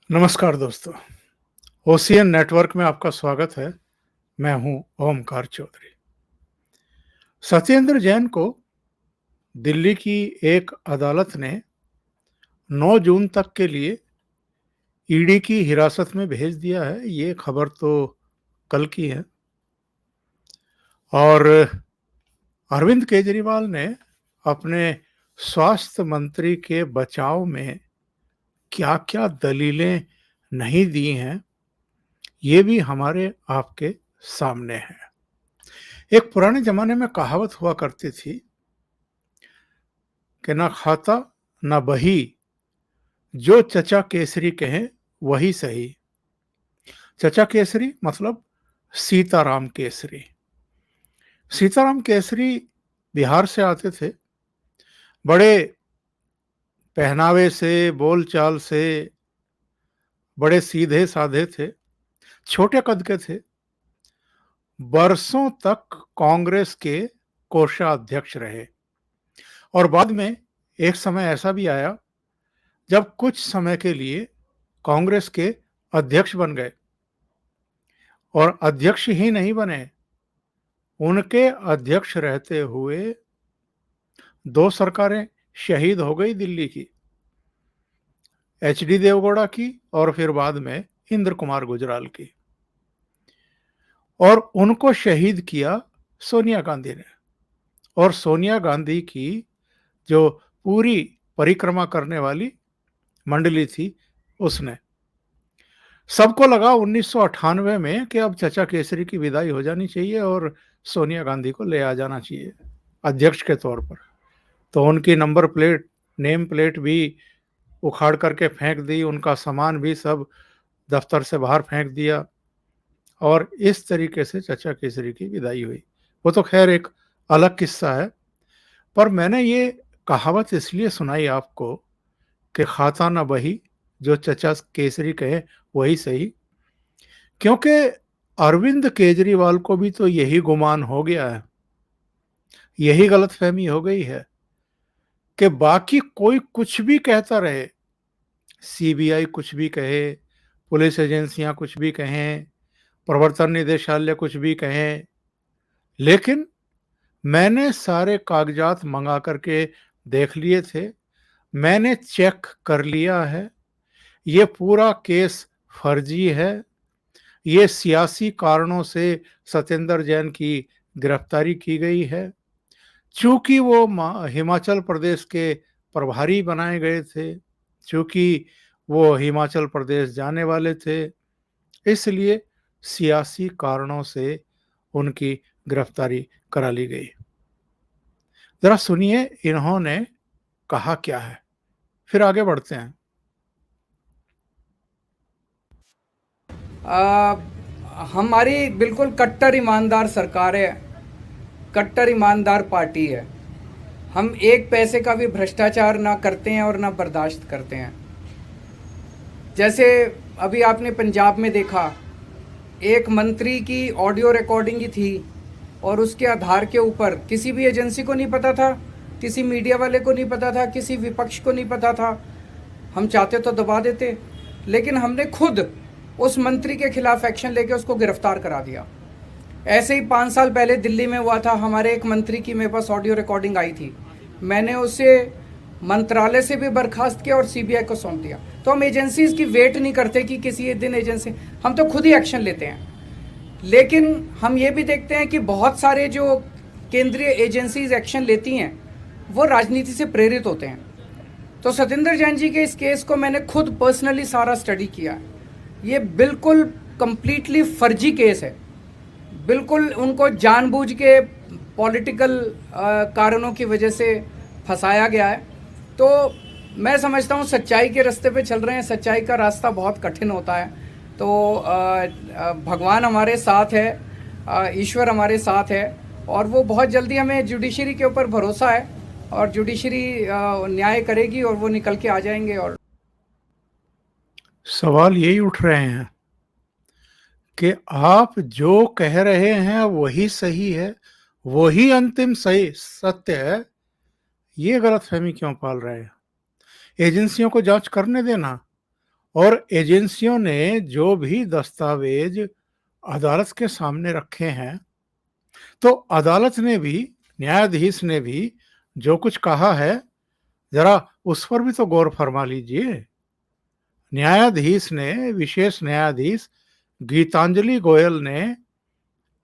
नमस्कार दोस्तों, ocean network में आपका स्वागत है। मैं हूं ओमकार चौधरी। सत्येंद्र जैन को दिल्ली की एक अदालत ने 9 जून तक के लिए ईडी की हिरासत में भेज दिया है। ये खबर तो कल की है। और अरविंद केजरीवाल ने अपने स्वास्थ्य मंत्री के बचाव में क्या-क्या दलीलें नहीं दी हैं, ये भी हमारे आपके सामने है। एक पुराने जमाने में कहावत हुआ करती थी कि ना खाता ना बही, जो चचा केसरी कहें वही सही। चचा केसरी मतलब सीताराम केसरी। सीताराम केसरी बिहार से आते थे। बड़े पहनावे से, बोलचाल से बड़े सीधे साधे थे। छोटे कद के थे। बरसों तक कांग्रेस के कोषाध्यक्ष रहे और बाद में एक समय ऐसा भी आया जब कुछ समय के लिए कांग्रेस के अध्यक्ष बन गए। और अध्यक्ष ही नहीं बने, उनके अध्यक्ष रहते हुए 2 सरकारें शहीद हो गई दिल्ली की, एचडी देवगौड़ा की और फिर बाद में इंद्र कुमार गुजराल की। और उनको शहीद किया सोनिया गांधी ने। और सोनिया गांधी की जो पूरी परिक्रमा करने वाली मंडली थी, उसने। सबको लगा 1998 में कि अब चचा केसरी की विदाई हो जानी चाहिए और सोनिया गांधी को ले आ जाना चाहिए अध्यक्ष के तौर पर। तो उनकी नंबर प्लेट, नेम प्लेट भी उखाड़ करके फेंक दी, उनका सामान भी सब दफ्तर से बाहर फेंक दिया और इस तरीके से चचा केसरी की विदाई हुई। वो तो खैर एक अलग किस्सा है। पर मैंने ये कहावत इसलिए सुनाई आपको कि खाता ना बही, जो चचा केसरी कहे वही सही, क्योंकि अरविंद केजरीवाल को भी तो यही गुमान हो गया है, यही गलतफहमी हो गई है कि बाकी कोई कुछ भी कहता रहे, सीबीआई कुछ भी कहे, पुलिस एजेंसियां कुछ भी कहें, प्रवर्तन निदेशालय कुछ भी कहें, लेकिन मैंने सारे कागजात मंगा करके देख लिए थे, मैंने चेक कर लिया है, ये पूरा केस फर्जी है, ये सियासी कारणों से सत्येंद्र जैन की गिरफ्तारी की गई है। चूंकि वो हिमाचल प्रदेश के प्रभारी बनाए गए थे, चूंकि वो हिमाचल प्रदेश जाने वाले थे, इसलिए सियासी कारणों से उनकी गिरफ्तारी करा ली गई। जरा सुनिए इन्होंने कहा क्या है, फिर आगे बढ़ते हैं। हमारी बिल्कुल कट्टर ईमानदार सरकार है, कट्टर ईमानदार पार्टी है। हम एक पैसे का भी भ्रष्टाचार ना करते हैं और ना बर्दाश्त करते हैं। जैसे अभी आपने पंजाब में देखा, एक मंत्री की ऑडियो रिकॉर्डिंग ही थी और उसके आधार के ऊपर किसी भी एजेंसी को नहीं पता था, किसी मीडिया वाले को नहीं पता था, किसी विपक्ष को नहीं पता था। हम चाहते तो दबा देते, लेकिन हमने खुद उस मंत्री के खिलाफ एक्शन लेके उसको गिरफ्तार करा दिया। ऐसे ही 5 साल पहले दिल्ली में हुआ था, हमारे एक मंत्री की मेरे पास ऑडियो रिकॉर्डिंग आई थी, मैंने उसे मंत्रालय से भी बर्खास्त किया और सीबीआई को सौंप दिया। तो हम एजेंसीज की वेट नहीं करते कि किसी दिन एजेंसी, हम तो खुद ही एक्शन लेते हैं। लेकिन हम ये भी देखते हैं कि बहुत सारे जो केंद्रीय एजेंसीज एक्शन लेती हैं वो राजनीति से प्रेरित होते हैं। तो सत्येंद्र जैन जी के इस केस को मैंने खुद पर्सनली सारा स्टडी किया है। ये बिल्कुल कंप्लीटली फर्जी केस है। बिल्कुल उनको जानबूझ के पॉलिटिकल कारणों की वजह से फंसाया गया है। तो मैं समझता हूँ सच्चाई के रास्ते पे चल रहे हैं। सच्चाई का रास्ता बहुत कठिन होता है। तो भगवान हमारे साथ है, ईश्वर हमारे साथ है और वो बहुत जल्दी, हमें जुडिशरी के ऊपर भरोसा है और जुडिशरी न्याय करेगी और वो निकल के आ जाएंगे। और सवाल यही उठ रहे हैं कि आप जो कह रहे हैं वही सही है, वही अंतिम सही सत्य है, ये गलतफहमी क्यों पाल रहे हैं? एजेंसियों को जांच करने देना और एजेंसियों ने जो भी दस्तावेज अदालत के सामने रखे हैं, तो अदालत ने भी, न्यायाधीश ने भी जो कुछ कहा है, जरा उस पर भी तो गौर फरमा लीजिए। न्यायाधीश ने, विशेष न्यायाधीश गीतांजलि गोयल ने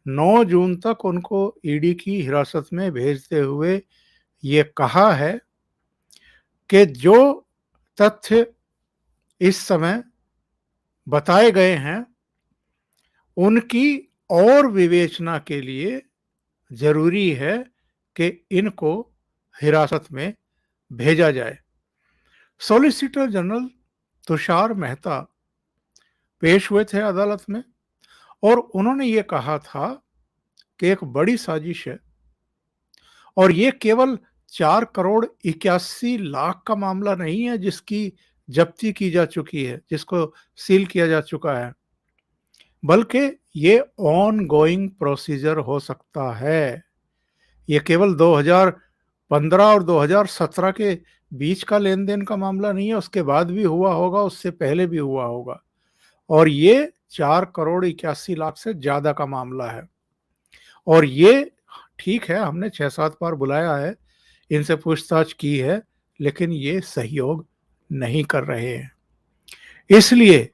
9 जून तक उनको ईडी की हिरासत में भेजते हुए ये कहा है कि जो तथ्य इस समय बताए गए हैं, उनकी और विवेचना के लिए जरूरी है कि इनको हिरासत में भेजा जाए। सॉलिसिटर जनरल तुषार मेहता पेश हुए थे अदालत में और उन्होंने ये कहा था कि एक बड़ी साजिश है और ये केवल 4 करोड़ 81 लाख का मामला नहीं है जिसकी जब्ती की जा चुकी है, जिसको सील किया जा चुका है, बल्कि ये ऑन गोइंग प्रोसीजर हो सकता है। ये केवल 2015 और 2017 के बीच का लेन देन का मामला नहीं है, उसके बाद भी हुआ होगा, उससे पहले भी हुआ होगा, और ये 4 करोड़ 81 लाख से ज्यादा का मामला है। और ये ठीक है, हमने 6-7 बार बुलाया है, इनसे पूछताछ की है, लेकिन ये सहयोग नहीं कर रहे हैं। इसलिए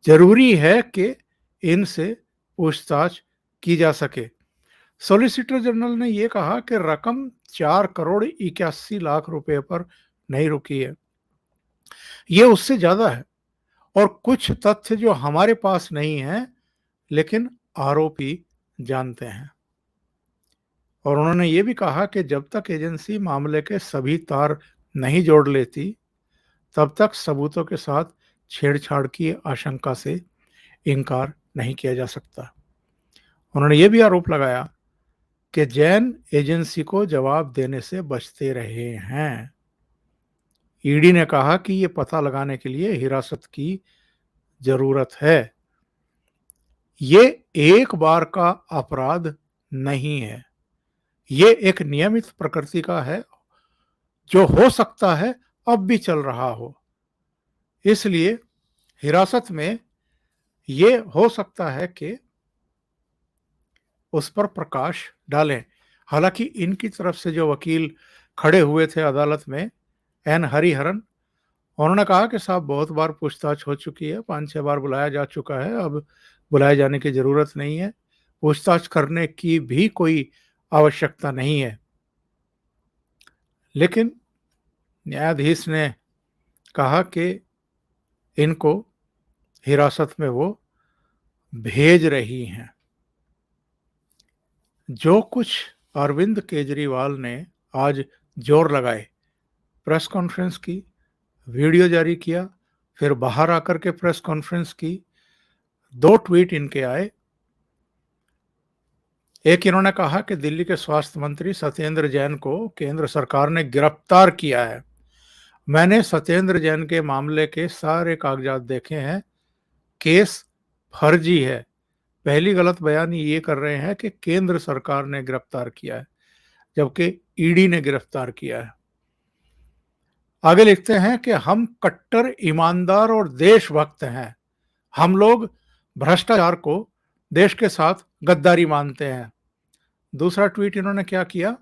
जरूरी है कि इनसे पूछताछ की जा सके। सॉलिसिटर जनरल ने यह कहा कि रकम 4 करोड़ 81 लाख रुपए पर नहीं रुकी है, ये उससे ज्यादा है और कुछ तथ्य जो हमारे पास नहीं है लेकिन आरोपी जानते हैं। और उन्होंने ये भी कहा कि जब तक एजेंसी मामले के सभी तार नहीं जोड़ लेती, तब तक सबूतों के साथ छेड़छाड़ की आशंका से इनकार नहीं किया जा सकता। उन्होंने ये भी आरोप लगाया कि जैन एजेंसी को जवाब देने से बचते रहे हैं। ईडी ने कहा कि ये पता लगाने के लिए हिरासत की जरूरत है। ये एक बार का अपराध नहीं है, ये एक नियमित प्रकृति का है जो हो सकता है अब भी चल रहा हो। इसलिए हिरासत में ये हो सकता है कि उस पर प्रकाश डालें। हालांकि इनकी तरफ से जो वकील खड़े हुए थे अदालत में, एन हरिहरन, उन्होंने कहा कि साहब बहुत बार पूछताछ हो चुकी है, 5-6 बार बुलाया जा चुका है, अब बुलाए जाने की जरूरत नहीं है, पूछताछ करने की भी कोई आवश्यकता नहीं है। लेकिन न्यायाधीश ने कहा कि इनको हिरासत में वो भेज रही हैं। जो कुछ अरविंद केजरीवाल ने आज जोर लगाए, प्रेस कॉन्फ्रेंस की, वीडियो जारी किया, फिर बाहर आकर के प्रेस कॉन्फ्रेंस की, 2 ट्वीट इनके आए। एक, इन्होंने कहा कि दिल्ली के स्वास्थ्य मंत्री सत्येंद्र जैन को केंद्र सरकार ने गिरफ्तार किया है। मैंने सत्येंद्र जैन के मामले के सारे कागजात देखे हैं, केस फर्जी है। पहली गलत बयानी ये कर रहे हैं कि केंद्र सरकार ने गिरफ्तार किया है, जबकि ईडी ने गिरफ्तार किया है। आगे लिखते हैं कि हम कट्टर ईमानदार और देशभक्त हैं, हम लोग भ्रष्टाचार को देश के साथ गद्दारी मानते हैं। दूसरा ट्वीट इन्होंने क्या किया,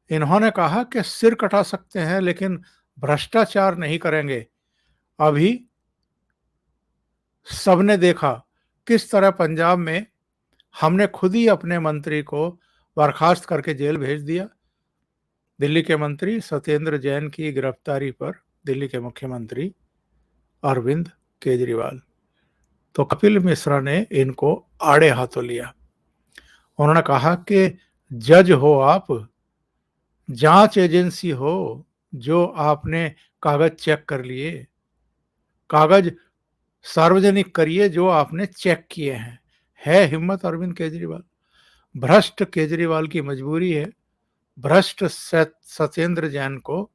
इन्होंने कहा कि सिर कटा सकते हैं लेकिन भ्रष्टाचार नहीं करेंगे। अभी सबने देखा किस तरह पंजाब में हमने खुद ही अपने मंत्री को बर्खास्त करके जेल भेज दिया। दिल्ली के मंत्री सत्येंद्र जैन की गिरफ्तारी पर दिल्ली के मुख्यमंत्री अरविंद केजरीवाल, तो कपिल मिश्रा ने इनको आड़े हाथों लिया। उन्होंने कहा कि जज हो आप, जांच एजेंसी हो, जो आपने कागज चेक कर लिए, कागज सार्वजनिक करिए जो आपने चेक किए हैं। है हिम्मत अरविंद केजरीवाल? भ्रष्ट केजरीवाल की मजबूरी है भ्रष्ट सत्येंद्र जैन को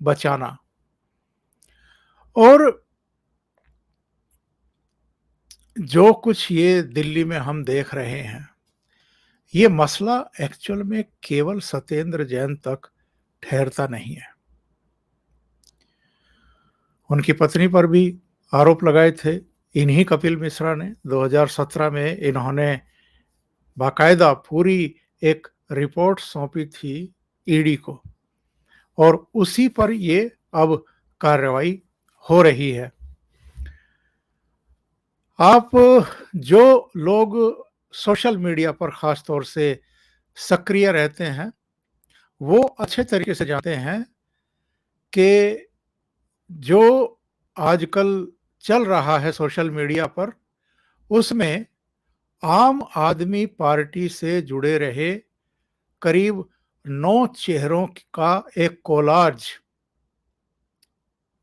बचाना। और जो कुछ ये दिल्ली में हम देख रहे हैं, ये मसला एक्चुअल में केवल सत्येंद्र जैन तक ठहरता नहीं है। उनकी पत्नी पर भी आरोप लगाए थे। इन्हीं कपिल मिश्रा ने 2017 में इन्होंने बाकायदा पूरी एक रिपोर्ट सौंपी थी ईडी को, और उसी पर ये अब कार्रवाई हो रही है। आप जो लोग सोशल मीडिया पर खास तौर से सक्रिय रहते हैं, वो अच्छे तरीके से जानते हैं कि जो आजकल चल रहा है सोशल मीडिया पर, उसमें आम आदमी पार्टी से जुड़े रहे करीब 9 चेहरों का एक कोलाज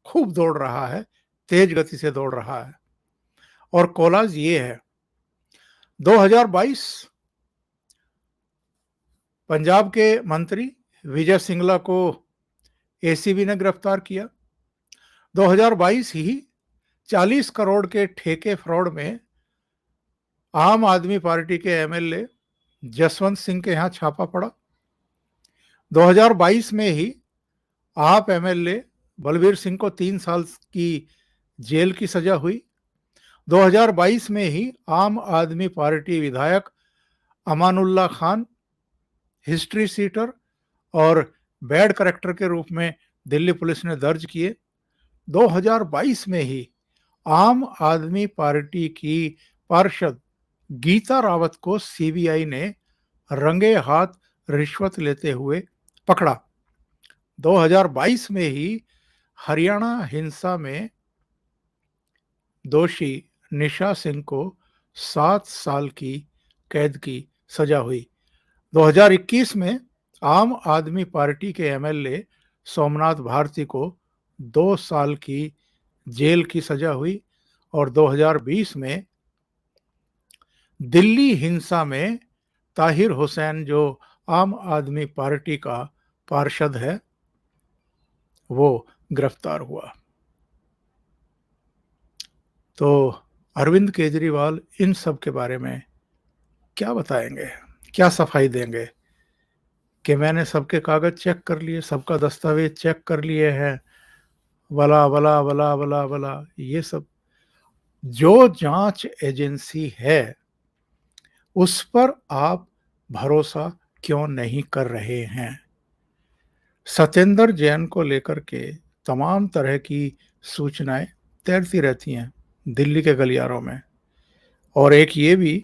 खूब दौड़ रहा है, तेज गति से दौड़ रहा है। और कोलाज ये है, 2022 पंजाब के मंत्री विजय सिंगला को एसीबी ने गिरफ्तार किया। 2022 ही 40 करोड़ के ठेके फ्रॉड में आम आदमी पार्टी के एमएलए जसवंत सिंह के यहां छापा पड़ा। 2022 में ही आप एमएलए बलबीर सिंह को 3 साल की जेल की सजा हुई। 2022 में ही आम आदमी पार्टी विधायक अमानुल्लाह खान हिस्ट्री सीटर और बैड करेक्टर के रूप में दिल्ली पुलिस ने दर्ज किए। 2022 में ही आम आदमी पार्टी की पार्षद गीता रावत को सीबीआई ने रंगे हाथ रिश्वत लेते हुए पकड़ा। 2022 में ही हरियाणा हिंसा में दोषी निशा सिंह को 7 साल की कैद की सजा हुई। 2021 में आम आदमी पार्टी के एमएलए सोमनाथ भारती को 2 साल की जेल की सजा हुई। और 2020 में दिल्ली हिंसा में ताहिर हुसैन, जो आम आदमी पार्टी का पार्षद है, वो गिरफ्तार हुआ। तो अरविंद केजरीवाल इन सब के बारे में क्या बताएंगे, क्या सफाई देंगे कि मैंने सबके कागज चेक कर लिए, सबका दस्तावेज चेक कर लिए हैं, वला वला वला वला वला, ये सब जो जांच एजेंसी है उस पर आप भरोसा क्यों नहीं कर रहे हैं? सत्येंद्र जैन को लेकर के तमाम तरह की सूचनाएं तैरती रहती हैं दिल्ली के गलियारों में, और एक ये भी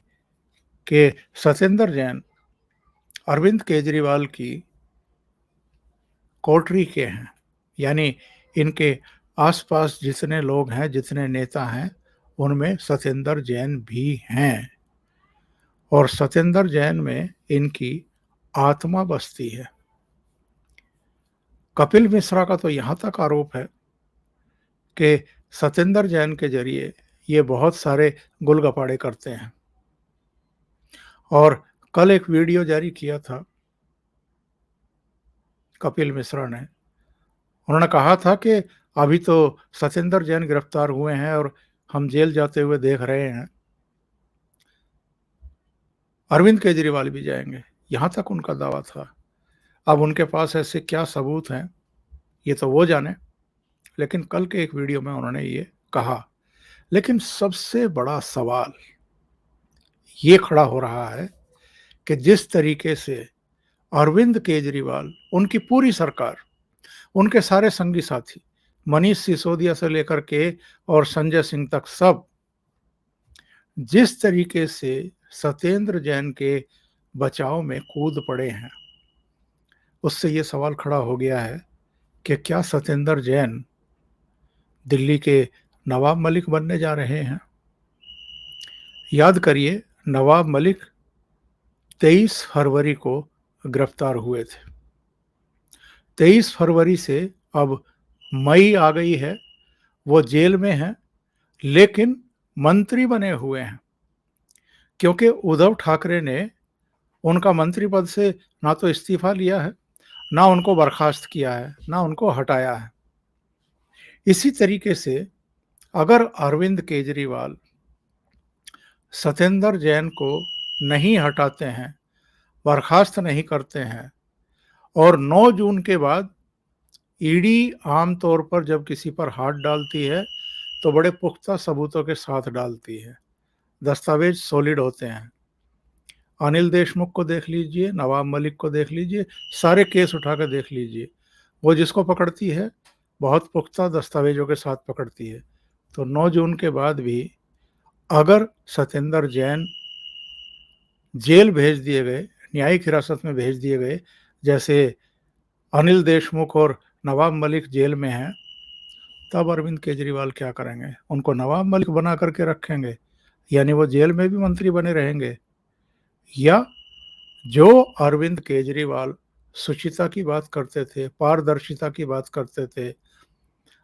कि सत्येंद्र जैन अरविंद केजरीवाल की कोटरी के हैं, यानी इनके आसपास जितने लोग हैं, जितने नेता हैं, उनमें सत्येंद्र जैन भी हैं, और सत्येंद्र जैन में इनकी आत्मा बसती है। कपिल मिश्रा का तो यहां तक आरोप है कि सत्येंद्र जैन के जरिए ये बहुत सारे गुलगपाड़े करते हैं। और कल एक वीडियो जारी किया था कपिल मिश्रा ने, उन्होंने कहा था कि अभी तो सत्येंद्र जैन गिरफ्तार हुए हैं और हम जेल जाते हुए देख रहे हैं, अरविंद केजरीवाल भी जाएंगे, यहां तक उनका दावा था। अब उनके पास ऐसे क्या सबूत हैं ये तो वो जाने, लेकिन कल के एक वीडियो में उन्होंने ये कहा। लेकिन सबसे बड़ा सवाल ये खड़ा हो रहा है कि जिस तरीके से अरविंद केजरीवाल, उनकी पूरी सरकार, उनके सारे संगी साथी, मनीष सिसोदिया से लेकर के और संजय सिंह तक, सब जिस तरीके से सत्येंद्र जैन के बचाव में कूद पड़े हैं, उससे ये सवाल खड़ा हो गया है कि क्या सत्येंद्र जैन दिल्ली के नवाब मलिक बनने जा रहे हैं? याद करिए, नवाब मलिक 23 फरवरी को गिरफ्तार हुए थे। 23 फरवरी से अब मई आ गई है, वो जेल में हैं, लेकिन मंत्री बने हुए हैं, क्योंकि उद्धव ठाकरे ने उनका मंत्री पद से ना तो इस्तीफा लिया है, ना उनको बर्खास्त किया है, ना उनको हटाया है। इसी तरीके से अगर अरविंद केजरीवाल सत्येंद्र जैन को नहीं हटाते हैं, बर्खास्त नहीं करते हैं, और 9 जून के बाद ईडी आम तौर पर जब किसी पर हाथ डालती है तो बड़े पुख्ता सबूतों के साथ डालती है, दस्तावेज सॉलिड होते हैं। अनिल देशमुख को देख लीजिए, नवाब मलिक को देख लीजिए, सारे केस उठा कर देख लीजिए, वो जिसको पकड़ती है बहुत पुख्ता दस्तावेजों के साथ पकड़ती है। तो 9 जून के बाद भी अगर सत्येंद्र जैन जेल भेज दिए गए, न्यायिक हिरासत में भेज दिए गए, जैसे अनिल देशमुख और नवाब मलिक जेल में हैं, तब अरविंद केजरीवाल क्या करेंगे? उनको नवाब मलिक बना करके रखेंगे, यानी वो जेल में भी मंत्री बने रहेंगे? या जो अरविंद केजरीवाल शुचिता की बात करते थे, पारदर्शिता की बात करते थे,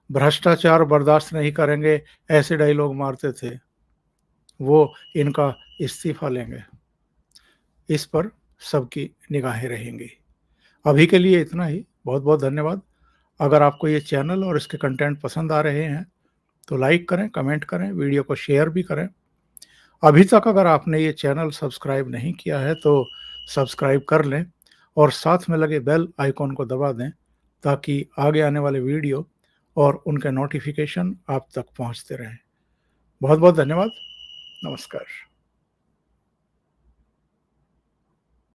भ्रष्टाचार बर्दाश्त नहीं करेंगे, ऐसे डायलॉग मारते थे, वो इनका इस्तीफा लेंगे? इस पर सबकी निगाहें रहेंगी। अभी के लिए इतना ही। बहुत बहुत धन्यवाद। अगर आपको ये चैनल और इसके कंटेंट पसंद आ रहे हैं तो लाइक करें, कमेंट करें, वीडियो को शेयर भी करें। अभी तक अगर आपने ये चैनल सब्सक्राइब नहीं किया है तो सब्सक्राइब कर लें और साथ में लगे बेल आइकॉन को दबा दें ताकि आगे आने वाले वीडियो और उनके नोटिफिकेशन आप तक पहुंचते रहें। बहुत बहुत धन्यवाद। नमस्कार।